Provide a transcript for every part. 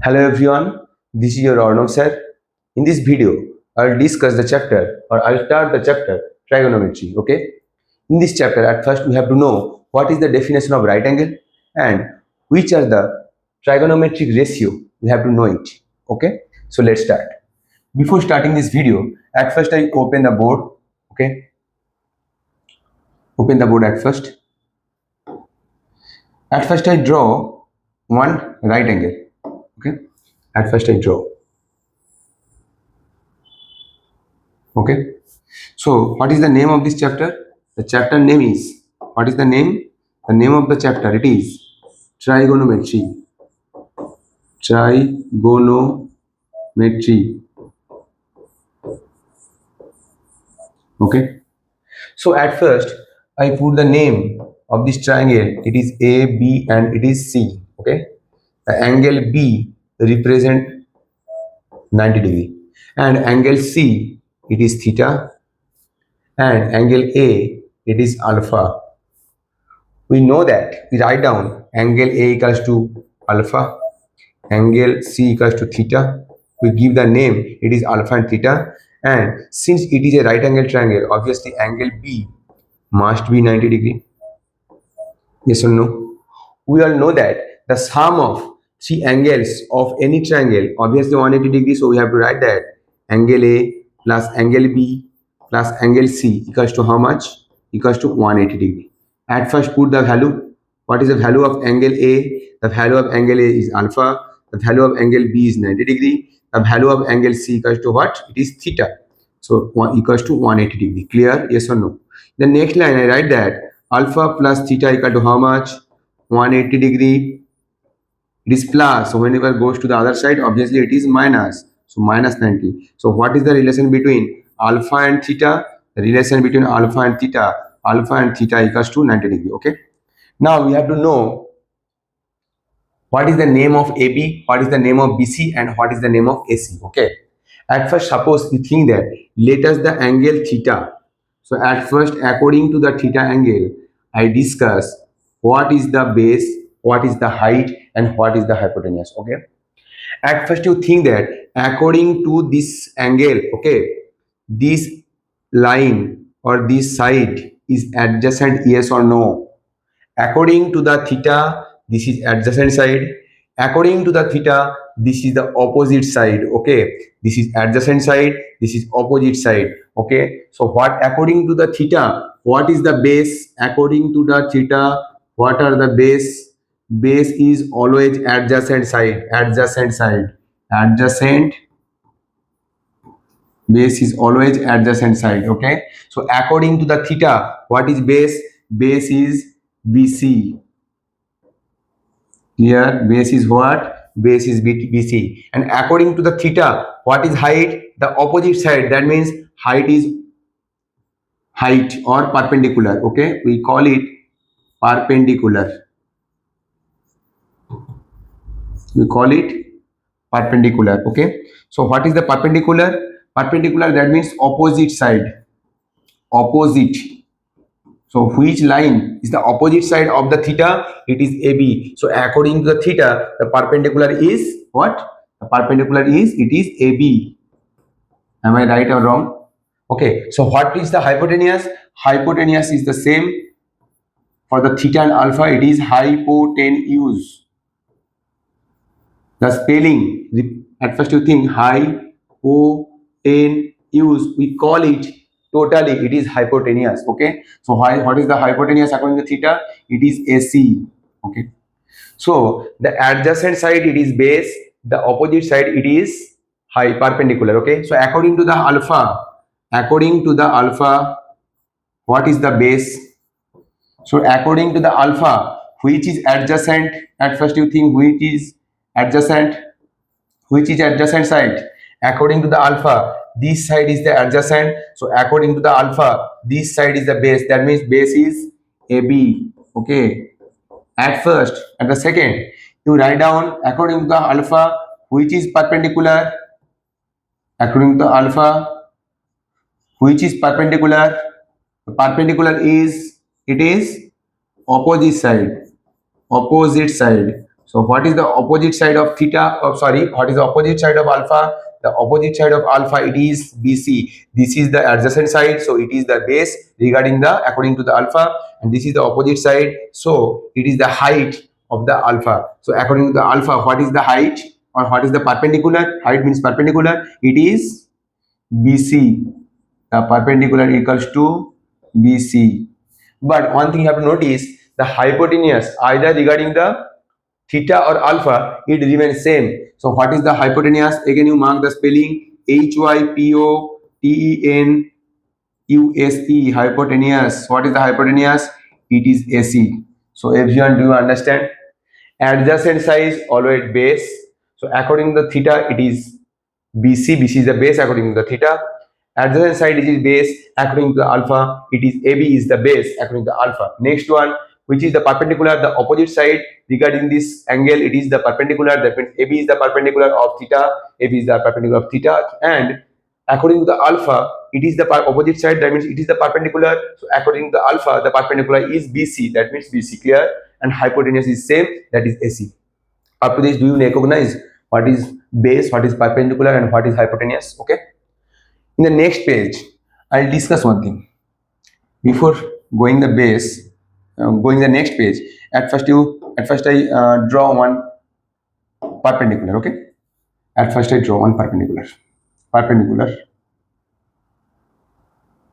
Hello everyone, this is your Arnab Sir. In this video, I'll discuss the chapter or I'll start the chapter trigonometry. Okay. In this chapter, at first we have to know what is the definition of right angle and which are the trigonometric ratio. We have to know it. Okay. So let's start. Before starting this video, at first I open the board. Okay. Open the board at first. At first I draw one right angle. Okay. At first I draw. Okay. So what is the name of this chapter? The chapter name is, what is the name? The name of the chapter, it is trigonometry. Trigonometry. Okay. So at first I put the name of this triangle. It is A, B and it is C. Okay. The angle B represent 90 degree and angle C it is theta and angle A it is alpha. We know that we write down angle A equals to alpha, angle C equals to theta. We give the name, it is alpha and theta, and since it is a right angle triangle, obviously angle B must be 90 degree. Yes or no? We all know that the sum of three angles of any triangle obviously 180 degrees, so we have to write that angle A plus angle B plus angle C equals to how much? Equals to 180 degree. At first put the value. What is the value of angle A? The value of angle A is alpha. The value of angle B is 90 degree. The value of angle C equals to what? It is theta. So 1 equals to 180 degree. Clear? Yes or no? The next line I write that alpha plus theta equal to how much? 180 degree. It is plus. So whenever it goes to the other side, obviously it is minus. So minus 90. So what is the relation between alpha and theta? The relation between alpha and theta equals to 90 degree. Okay. Now we have to know what is the name of AB, what is the name of BC, and what is the name of AC. Okay. At first, suppose we think that let us the angle theta. So at first, according to the theta angle, I discuss what is the base, what is the height, and what is the hypotenuse. Okay. At first, you think that according to this angle, okay, this line or this side is adjacent, yes or no? According to the theta, this is adjacent side. According to the theta, this is the opposite side. Okay, this is adjacent side, this is opposite side. Okay, so what according to the theta, what is the base? According to the theta, what are the base? Base is always adjacent side. Base is always adjacent side. Okay, so according to the theta, what is base? Base is BC. Here base is what? Base is BC. And according to the theta, what is height? The opposite side. That means height is height or perpendicular. Okay, we call it perpendicular. We call it perpendicular. Okay, so what is the perpendicular? Perpendicular, that means opposite side. Opposite. So which line is the opposite side of the theta? It is AB. So according to the theta, the perpendicular is what? The perpendicular is, it is AB. Am I right or wrong? Okay. So what is the hypotenuse? Hypotenuse is the same for the theta and alpha. It is hypotenuse. The spelling, at first you think hypotenuse. We call it totally, it is hypotenuse. Okay, so what is the hypotenuse according to theta? It is AC. Okay, so the adjacent side it is base, the opposite side it is perpendicular. Okay, so according to the alpha, what is the base? So according to the alpha, which is adjacent? At first you think which is adjacent side? According to the alpha, this side is the adjacent. So according to the alpha, this side is the base. That means base is AB. Okay. At first, at the second, you write down according to the alpha, which is perpendicular. According to the alpha, which is perpendicular. The perpendicular is, it is opposite side. So what is the opposite side of theta? Oh, sorry, what is the opposite side of alpha? The opposite side of alpha, it is BC. This is the adjacent side, so it is the base regarding the according to the alpha, and this is the opposite side, so it is the height of the alpha. So according to the alpha, what is the height or what is the perpendicular? Height means perpendicular. It is BC. The perpendicular equals to BC. But one thing you have to notice, the hypotenuse either regarding the theta or alpha, it remains same. So what is the hypotenuse? Again, you mark the spelling HYPOTENUSE, hypotenuse. What is the hypotenuse? It is AC. So everyone, do you understand? Adjacent side always base. So according to the theta, it is BC. BC is the base according to the theta. Adjacent side is base according to the alpha. It is AB is the base according to the alpha. Next one, which is the perpendicular, the opposite side regarding this angle, it is the perpendicular. That means AB is the perpendicular of theta. AB is the perpendicular of theta, and according to the alpha, it is the opposite side. That means it is the perpendicular. So according to the alpha, the perpendicular is BC. That means BC, clear. And hypotenuse is same. That is AC. Up to this, do you recognize what is base, what is perpendicular, and what is hypotenuse? Okay. In the next page, I'll discuss one thing. Before going the base, going the next page, at first I draw one perpendicular. Okay. At first I draw one perpendicular.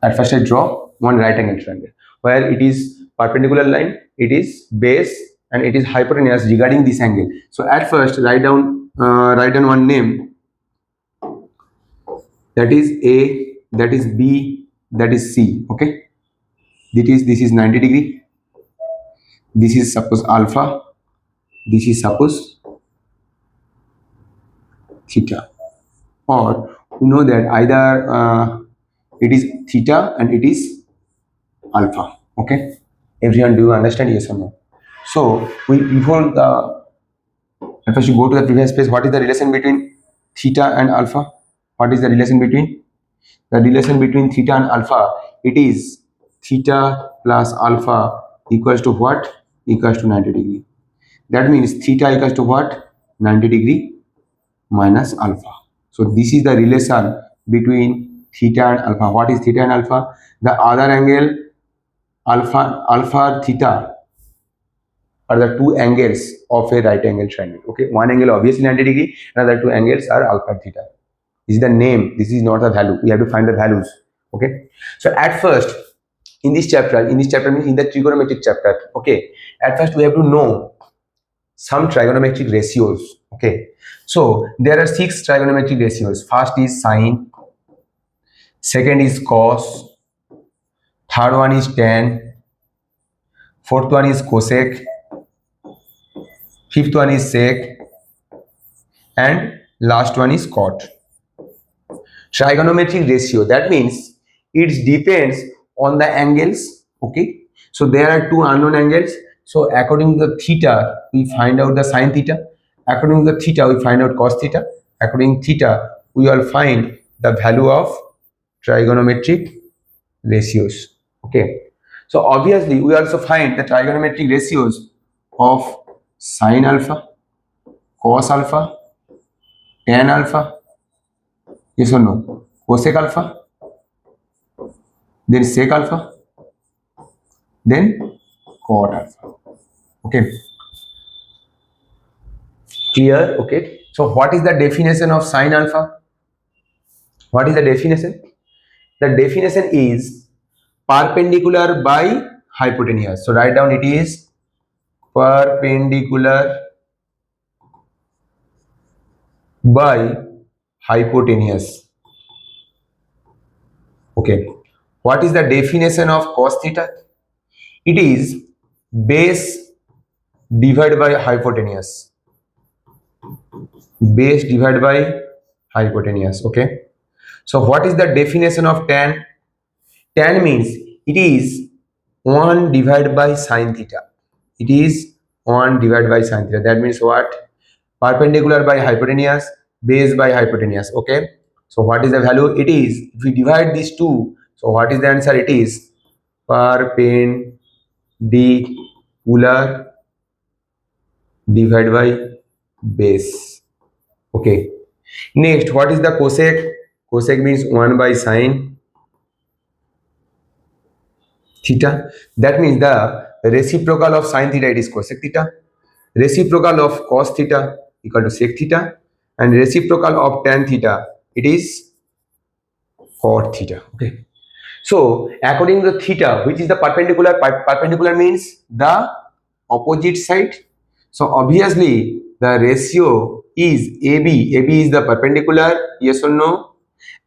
At first I draw one right angle triangle where it is perpendicular line, it is base, and it is hypotenuse regarding this angle. So at first write down one name, that is A, that is B, that is C. Okay, this is 90 degree. This is suppose alpha. This is suppose theta. Or you know that either it is theta and it is alpha. Okay, everyone, do you understand? Yes or no? So before first you go to the previous page. What is the relation between theta and alpha? What is the relation between? The relation between theta and alpha, it is theta plus alpha equals to what? Equals to 90 degree. That means theta equals to what? 90 degree minus alpha. So this is the relation between theta and alpha. What is theta and alpha? The other angle alpha theta are the two angles of a right angle triangle. Okay, one angle obviously 90 degree, another two angles are alpha and theta. This is the name, this is not the value. We have to find the values. Okay, so at first in this chapter means in the trigonometric chapter, okay, at first we have to know some trigonometric ratios. Okay, so there are 6 trigonometric ratios. First is sine, second is cos, third one is tan, fourth one is cosec, fifth one is sec, and last one is cot. Trigonometric ratio, that means it depends on the angles. Okay, so there are 2 unknown angles. So according to the theta, we find out the sine theta. According to the theta, we find out cos theta. According to theta, we will find the value of trigonometric ratios. Okay, so obviously we also find the trigonometric ratios of sine alpha, cos alpha, tan alpha, yes or no, cosec alpha, then sec alpha, then cot alpha. Okay, clear? Okay, so what is the definition of sine alpha? What is the definition? The definition is perpendicular by hypotenuse. So write down, it is perpendicular by hypotenuse. Okay, what is the definition of cos theta? It is base divided by hypotenuse. Base divided by hypotenuse. Okay, so what is the definition of tan? Tan means it is 1 divided by sine theta. It is 1 divided by sine theta. That means what? Perpendicular by hypotenuse, base by hypotenuse. Okay, so what is the value? It is, if we divide these two, so what is the answer? It is perpendicular divided by base. Okay. Next, what is the cosec? Cosec means 1 by sine theta. That means the reciprocal of sine theta, it is cosec theta. Reciprocal of cos theta equal to sec theta, and reciprocal of tan theta, it is cot theta. Okay. So according to the theta, which is the perpendicular, perpendicular means the opposite side. So obviously the ratio is AB. AB is the perpendicular, yes or no?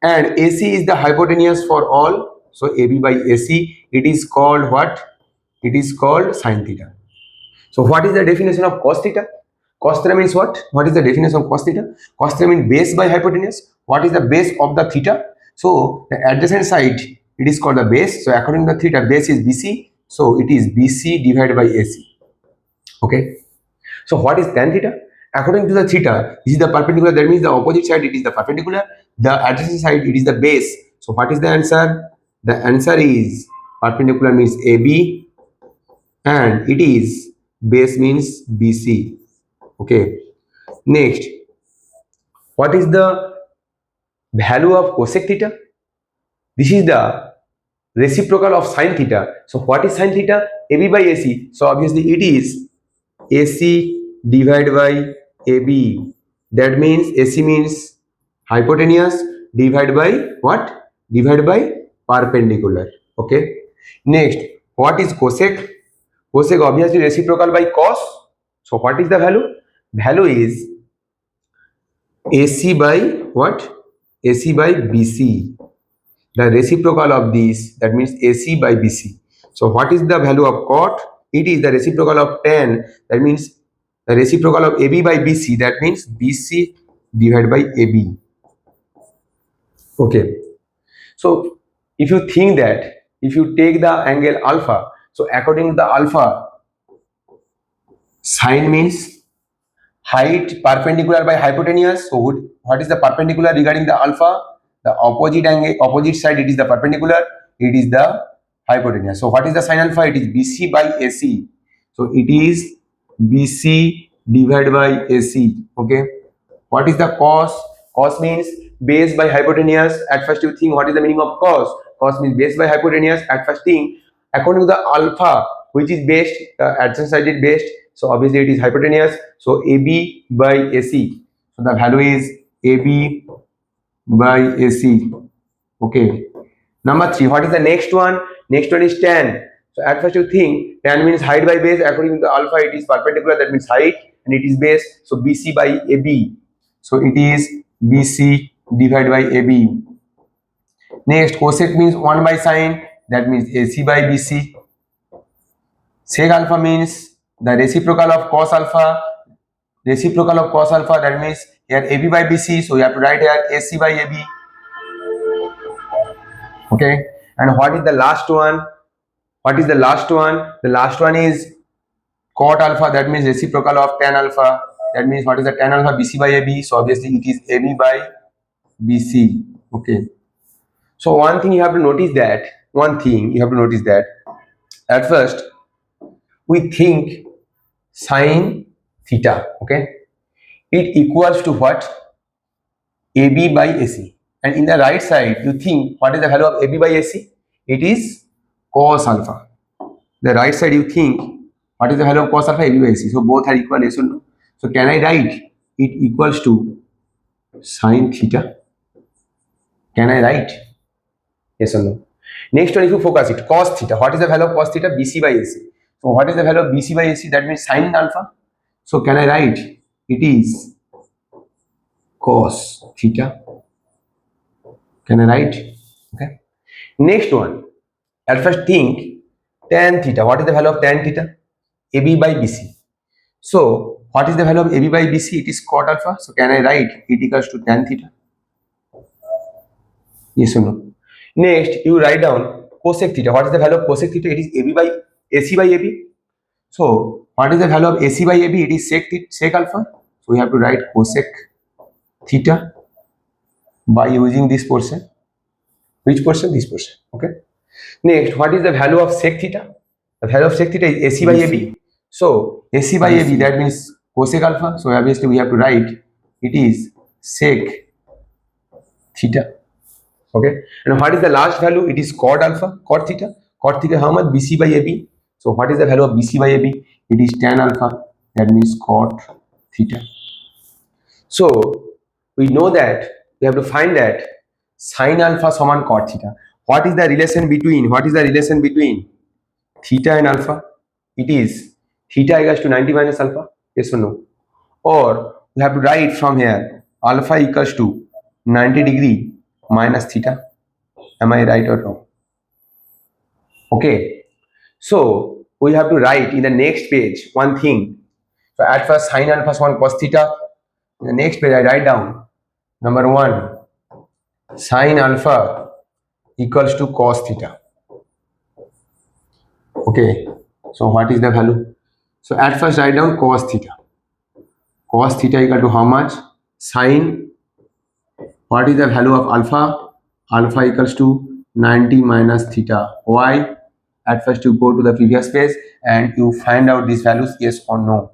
And AC is the hypotenuse for all. So AB by AC, it is called what? It is called sine theta. So what is the definition of cos theta? Cos theta means what? What is the definition of cos theta? Cos theta means base by hypotenuse. What is the base of the theta? So the adjacent side, it is called the base. So according to the theta, base is BC. So it is BC divided by AC. Okay. So what is tan theta? According to the theta, this is the perpendicular. That means the opposite side, it is the perpendicular. The adjacent side, it is the base. So what is the answer? The answer is perpendicular means AB, and it is base means BC. Okay. Next, what is the value of cosec theta? This is the reciprocal of sine theta. So what is sine theta? AB by AC. So obviously it is AC divided by AB. That means AC means hypotenuse divided by what? Divided by perpendicular. Okay. Next, what is cosec? Cosec obviously reciprocal by cos. So what is the value? Value is AC by what? AC by BC. The reciprocal of this, that means AC by BC. So what is the value of cot? It is the reciprocal of tan. That means the reciprocal of AB by BC. That means BC divided by AB. Okay. So if you think that if you take the angle alpha, so according to the alpha, sine means height perpendicular by hypotenuse. So what is the perpendicular regarding the alpha? The opposite angle, opposite side, it is the perpendicular, it is the hypotenuse. So what is the sine alpha? It is BC by AC. So it is BC divided by AC. Okay. What is the cos? Cos means base by hypotenuse. At first you think what is the meaning of cos? Cos means base by hypotenuse. At first thing, according to the alpha, which is based, adjacent side is based. So obviously it is hypotenuse. So AB by AC. So the value is AB by AC. Okay. Number 3. What is the next one? Next one is tan. So at first you think tan means height by base. According to the alpha, it is perpendicular. That means height, and it is base. So BC by AB. So it is BC divided by AB. Next, cosec means 1 by sine. That means AC by BC. Sec alpha means the reciprocal of cos alpha. Reciprocal of cos alpha, that means here AB by BC. So you have to write here AC by AB. Okay. And what is the last one? What is the last one? The last one is cot alpha. That means reciprocal of tan alpha. That means what is the tan alpha? BC by AB. So obviously it is AB by BC. Okay. So one thing you have to notice that, at first we think sine theta, okay, it equals to what? AB by AC. And in the right side, you think what is the value of AB by AC? It is cos alpha. The right side you think what is the value of cos alpha? AB by AC. So both are equal, yes or no? So can I write it equals to sine theta? Can I write? Yes or no? Next one, if you focus it, cos theta. What is the value of cos theta? BC by AC. So what is the value of BC by AC? That means sine alpha. So can I write it is cos theta? Can I write? Okay. Next one, at first think tan theta. What is the value of tan theta? AB by BC. So what is the value of AB by BC? It is cot alpha. So can I write it equals to tan theta? Yes or no? Next, you write down cosec theta. What is the value of cosec theta? It is AB by AC by AB. So what is the value of AC by AB? It is sec alpha. So we have to write cosec theta by using this portion. Which portion? This portion. Okay. Next, what is the value of sec theta? The value of sec theta is AC by AB. So AC by AB, that means cosec alpha, so obviously we have to write it is sec theta. Okay, and what is the last value? It is cot alpha, cot theta. Cot theta how much? BC by AB. So what is the value of BC by AB? It is tan alpha, that means cot theta. So we know that we have to find that sin alpha saman cot theta. What is the relation between theta and alpha? It is theta equals to 90 minus alpha. Yes or no? Or we have to write from here alpha equals to 90 degree minus theta. Am I right or wrong? Okay. So we have to write in the next page one thing. So at first sin alpha is 1 cos theta. In the next page I write down number 1 sin alpha equals to cos theta. Okay. So what is the value? So at first write down cos theta. Cos theta equal to how much? Sin. What is the value of alpha? Alpha equals to 90 minus theta. Why? At first you go to the previous page and you find out these values, yes or no.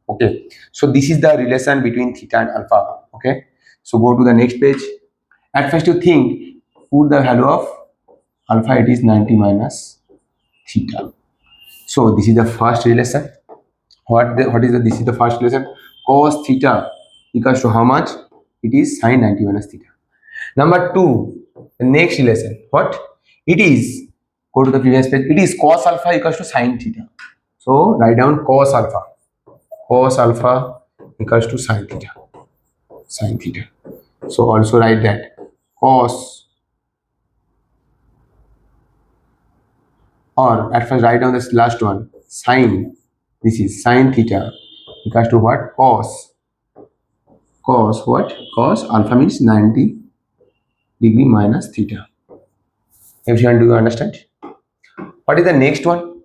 Okay, so this is the relation between theta and alpha. Okay, so go to the next page. At first you think, put the value of alpha, it is 90 minus theta. So this is the first relation. This is the first relation. Cos theta equals to how much? It is sin 90 minus theta. Number 2, the next relation. What? It is, go to the previous page. It is cos alpha equals to sin theta. So write down cos alpha. Cos alpha equals to sin theta. Sin theta. So also write that cos, or at first write down this last one, sin. This is sin theta equals to what? Cos. Cos what? Cos alpha means 90 degree minus theta. Everyone, do you understand? What is the next one?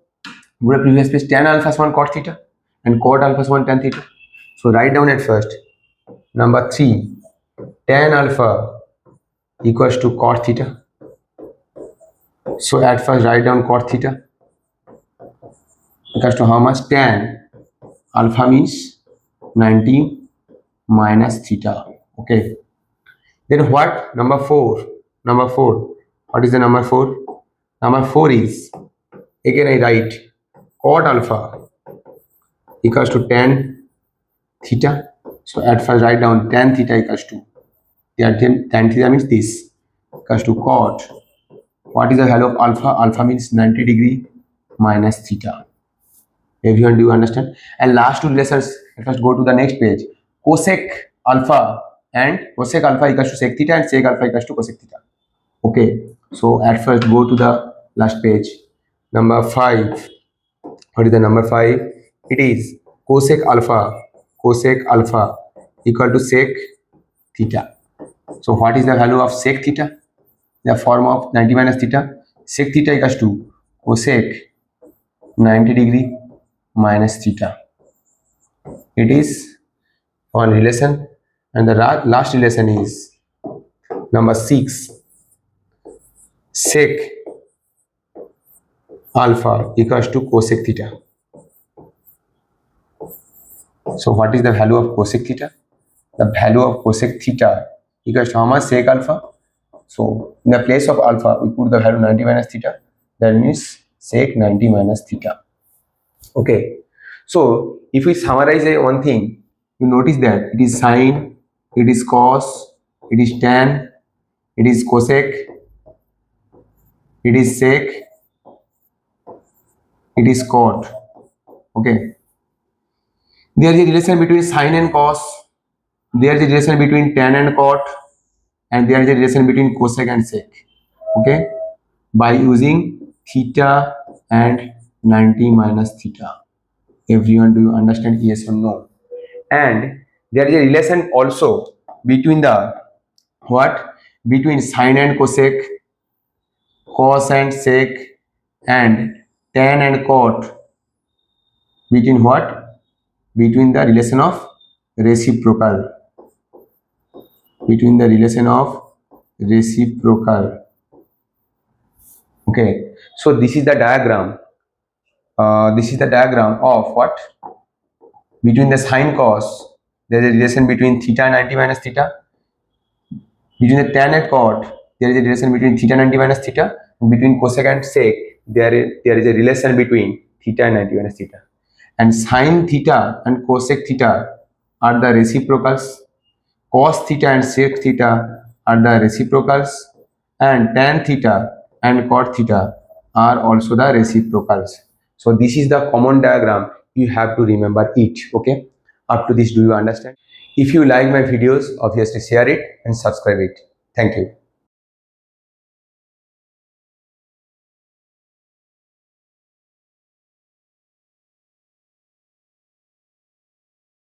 Go to previous page. Tan alpha is 1 cot theta and cot alpha is 1 tan theta. So write down at first number 3 tan alpha equals to cot theta. So at first write down cot theta equals to how much? Tan alpha means 90 minus theta. Okay. Then what? Number 4. What is the number 4? Number 4 is, again I write cot alpha equals to tan theta. So at first write down tan theta equals to, tan theta means this, equals to cot. What is the value of alpha? Alpha means 90 degree minus theta. Everyone, do you understand? And last 2 relations, let us go to the next page. Cosec alpha equals to sec theta and sec alpha equals to cosec theta. Okay, so at first go to the last page. Number 5. What is the number 5? It is cosec alpha equal to sec theta. So what is the value of sec theta? The form of 90 minus theta. Sec theta equals to cosec 90 degree minus theta. It is one relation, and the last relation is number 6 sec alpha equals to cosec theta. So what is the value of cosec theta? The value of cosec theta equals to how much? Sec alpha. So in the place of alpha we put the value 90 minus theta, that means sec 90 minus theta. Okay, so if we summarize one thing, you notice that it is sin, it is cos, it is tan, it is cosec, it is sec, it is cot. Okay, there is a relation between sin and cos, there is a relation between tan and cot, and there is a relation between cosec and sec. Okay, by using theta and 90 minus theta. Everyone, do you understand? Yes or no? And there is a relation also between the what? Between sin and cosec, cos and sec, and tan and cot. Between what? Between the relation of reciprocal. Between the relation of reciprocal. Okay. So this is the diagram. This is the diagram of what? Between the sine cos, there is a relation between theta and 90 minus theta. Between the tan and cot, there is a relation between theta and 90 minus theta. And between cosec and sec, there is a relation between theta and 90 minus theta. And sine theta and cosec theta are the reciprocals. Cos theta and sec theta are the reciprocals. And tan theta and cot theta are also the reciprocals. So this is the common diagram. You have to remember it. Okay. Up to this, do you understand? If you like my videos, obviously share it and subscribe it. Thank you.